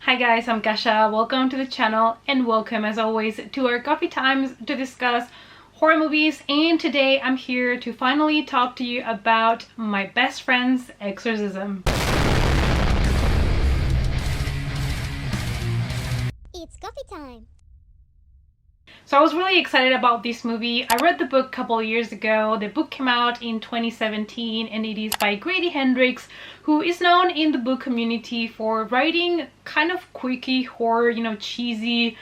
Hi guys, I'm Kasha. Welcome to the channel and welcome as always to our coffee times to discuss horror movies, and today I'm here to finally talk to you about my best friend's Exorcism. It's coffee time! So I was really excited about this movie. I read the book a couple of years ago. The book came out in 2017 and it is by Grady Hendrix, who is known in the book community for writing kind of quirky horror, cheesy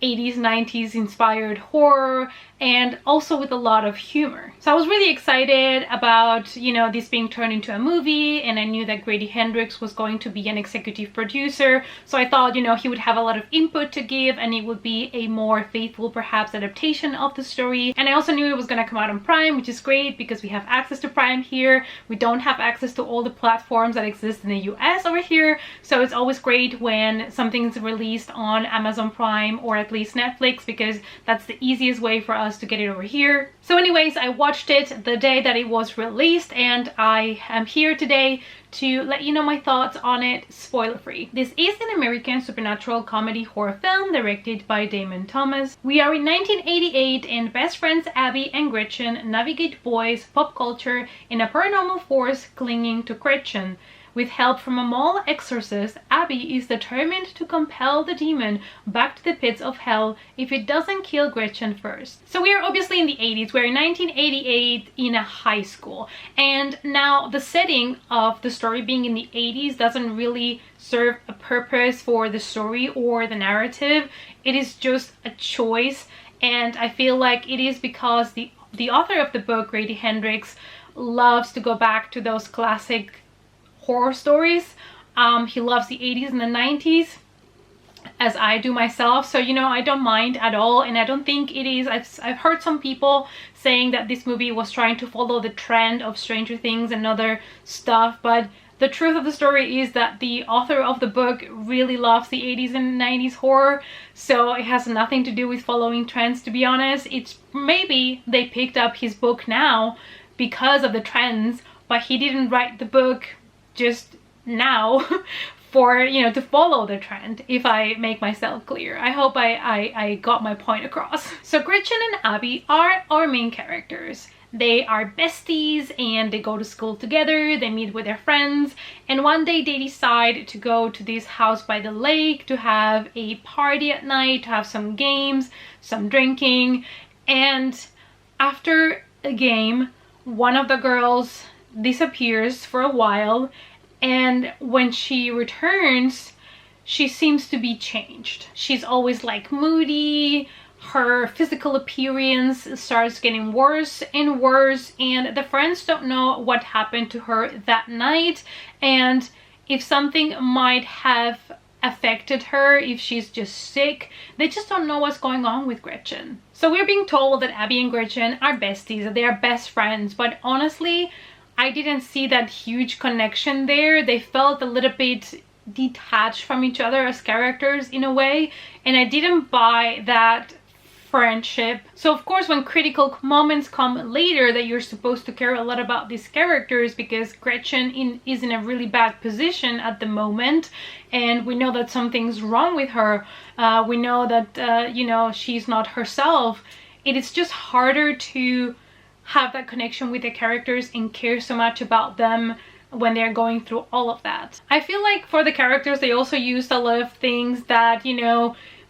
80s, 90s inspired horror, and also with a lot of humor. So I was really excited about, this being turned into a movie, and I knew that Grady Hendrix was going to be an executive producer. So I thought, he would have a lot of input to give and it would be a more faithful, perhaps, adaptation of the story. And I also knew it was going to come out on Prime, which is great because we have access to Prime here. We don't have access to all the platforms that exist in the US over here. So it's always great when something's released on Amazon Prime or at least Netflix, because that's the easiest way for us to get it over here. So anyways, I watched it the day that it was released and I am here today to let you know my thoughts on it, spoiler free. This is an American supernatural comedy horror film directed by Damon Thomas. We are in 1988 and best friends Abby and Gretchen navigate boys, pop culture, and a paranormal force clinging to Gretchen. With help from a mall exorcist, Abby is determined to compel the demon back to the pits of hell if it doesn't kill Gretchen first. So we are obviously in the 80s. We're in 1988 in a high school. And now the setting of the story being in the 80s doesn't really serve a purpose for the story or the narrative. It is just a choice. And I feel like it is because the author of the book, Grady Hendrix, loves to go back to those classic horror stories. He loves the 80s and the 90s, as I do myself, so I don't mind at all, and I don't think it is. I've heard some people saying that this movie was trying to follow the trend of Stranger Things and other stuff, but the truth of the story is that the author of the book really loves the 80s and 90s horror, so it has nothing to do with following trends, to be honest. It's maybe they picked up his book now because of the trends, but he didn't write the book just now for to follow the trend, if I make myself clear. I hope I got my point across. So Gretchen and Abby are our main characters. They are besties and they go to school together, they meet with their friends, and one day they decide to go to this house by the lake to have a party at night, to have some games, some drinking, and after a game, one of the girls disappears for a while, and when she returns she seems to be changed. She's always like moody, her physical appearance starts getting worse and worse, and the friends don't know what happened to her that night and if something might have affected her, if she's just sick. They just don't know what's going on with Gretchen. So we're being told that Abby and Gretchen are besties, that they are best friends, but honestly I didn't see that huge connection there. They felt a little bit detached from each other as characters in a way, and I didn't buy that friendship. So of course when critical moments come later that you're supposed to care a lot about these characters because Gretchen is in a really bad position at the moment, and we know that something's wrong with her. We know that she's not herself. It is just harder to have that connection with the characters and care so much about them when they're going through all of that. I feel like for the characters they also used a lot of things that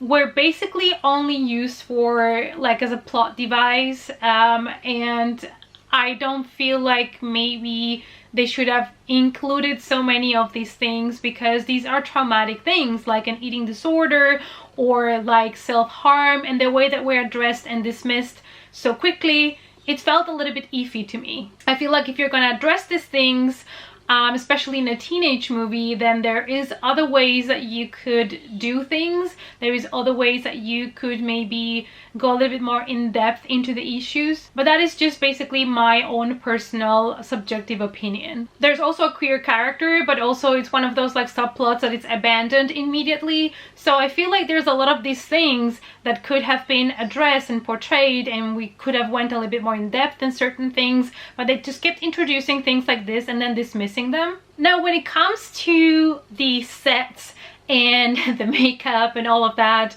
were basically only used for like as a plot device, and I don't feel like maybe they should have included so many of these things, because these are traumatic things like an eating disorder or like self-harm, and the way that we're addressed and dismissed so quickly, it felt a little bit iffy to me. I feel like if you're gonna address these things, especially in a teenage movie, then there is other ways that you could do things. There is other ways that you could maybe go a little bit more in depth into the issues, but that is just basically my own personal subjective opinion. There's also a queer character, but also it's one of those like subplots that it's abandoned immediately, so I feel like there's a lot of these things that could have been addressed and portrayed, and we could have went a little bit more in depth in certain things, but they just kept introducing things like this and then dismissing them. Now when it comes to the sets and the makeup and all of that.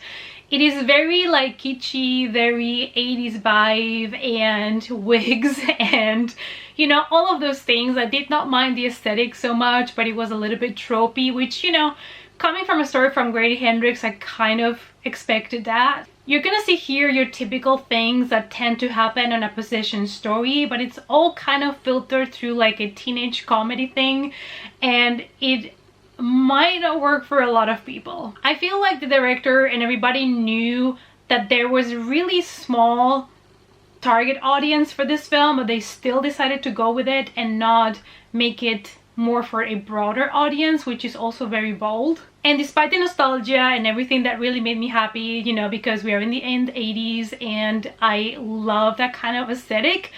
It is very like kitschy, very 80s vibe and wigs and you know, all of those things. I did not mind the aesthetic so much, but it was a little bit tropey, which, you know, coming from a story from Grady Hendrix, I kind of expected that. You're gonna see here your typical things that tend to happen on a possession story, but it's all kind of filtered through like a teenage comedy thing, and it might not work for a lot of people. I feel like the director and everybody knew that there was a really small target audience for this film, but they still decided to go with it and not make it more for a broader audience, which is also very bold. And despite the nostalgia and everything, that really made me happy, you know, because we are in the end 80s and I love that kind of aesthetic.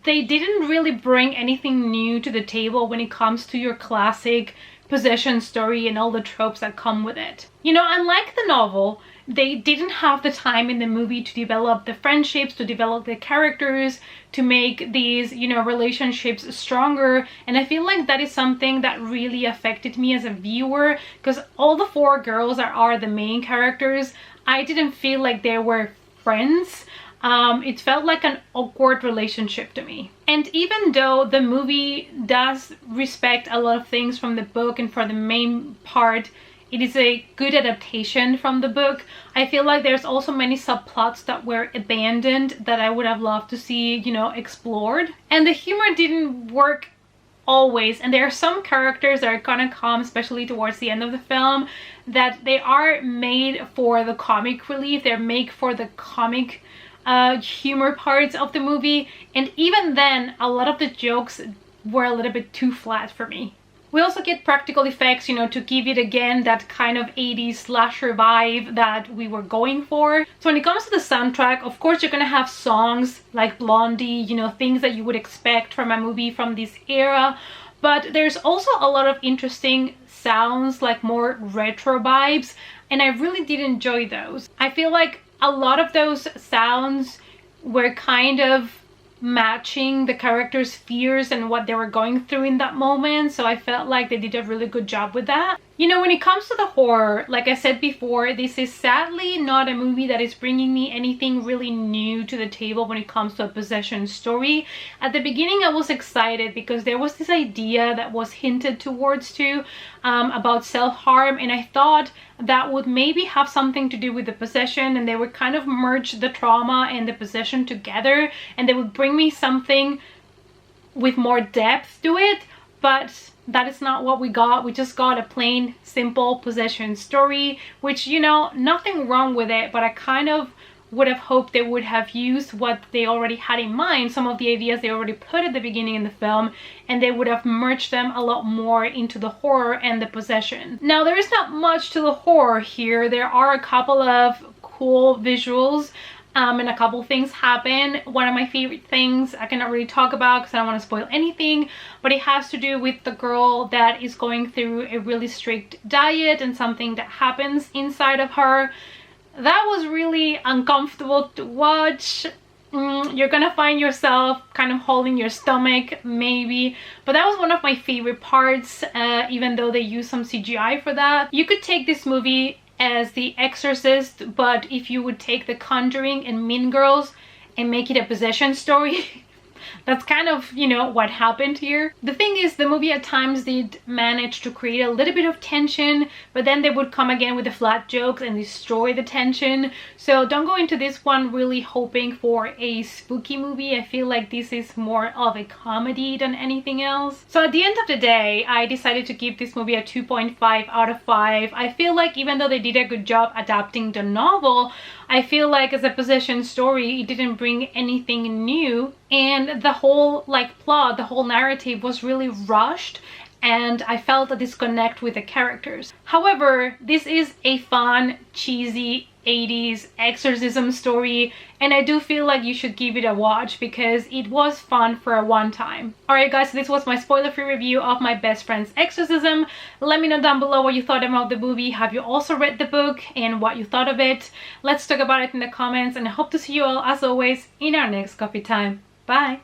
They didn't really bring anything new to the table when it comes to your classic possession story and all the tropes that come with it. You know, unlike the novel, they didn't have the time in the movie to develop the friendships, to develop the characters, to make these, you know, relationships stronger. And I feel like that is something that really affected me as a viewer, because all the four girls that are the main characters, I didn't feel like they were friends. It felt like an awkward relationship to me. And even though the movie does respect a lot of things from the book, and for the main part it is a good adaptation from the book, I feel like there's also many subplots that were abandoned that I would have loved to see, you know, explored. And the humor didn't work always, and there are some characters that are gonna come, especially towards the end of the film, that they are made for the comic relief, they're made for the comic humor parts of the movie, and even then a lot of the jokes were a little bit too flat for me. We also get practical effects, you know, to give it again that kind of 80s slasher vibe that we were going for. So when it comes to the soundtrack, of course you're gonna have songs like Blondie, you know, things that you would expect from a movie from this era, but there's also a lot of interesting sounds, like more retro vibes, and I really did enjoy those. I feel like a lot of those sounds were kind of matching the characters' fears and what they were going through in that moment, so I felt like they did a really good job with that. You know, when it comes to the horror, like I said before, this is sadly not a movie that is bringing me anything really new to the table when it comes to a possession story. At the beginning I was excited because there was this idea that was hinted towards too, about self-harm, and I thought that would maybe have something to do with the possession, and they would kind of merge the trauma and the possession together, and they would bring me something with more depth to it. But that is not what we got. We just got a plain simple possession story, which, you know, nothing wrong with it, but I kind of would have hoped they would have used what they already had in mind, some of the ideas they already put at the beginning in the film, and they would have merged them a lot more into the horror and the possession. Now, there is not much to the horror here. There are a couple of cool visuals, and a couple things happen. One of my favorite things I cannot really talk about because I don't want to spoil anything, but it has to do with the girl that is going through a really strict diet and something that happens inside of her. That was really uncomfortable to watch. You're gonna find yourself kind of holding your stomach maybe, but that was one of my favorite parts, even though they used some CGI for that. You could take this movie as The Exorcist, but if you would take The Conjuring and Mean Girls and make it a possession story, that's kind of, you know, what happened here. The thing is, the movie at times did manage to create a little bit of tension, but then they would come again with the flat jokes and destroy the tension. So don't go into this one really hoping for a spooky movie. I feel like this is more of a comedy than anything else. So at the end of the day, I decided to give this movie a 2.5 out of 5. I feel like even though they did a good job adapting the novel, I feel like as a possession story, it didn't bring anything new, and the whole like plot, the whole narrative was really rushed, and I felt a disconnect with the characters. However, this is a fun, cheesy 80s exorcism story, and I do feel like you should give it a watch because it was fun for a one time. Alright guys, so this was my spoiler-free review of my best friend's Exorcism. Let me know down below what you thought about the movie. Have you also read the book and what you thought of it? Let's talk about it in the comments, and I hope to see you all as always in our next coffee time. Bye!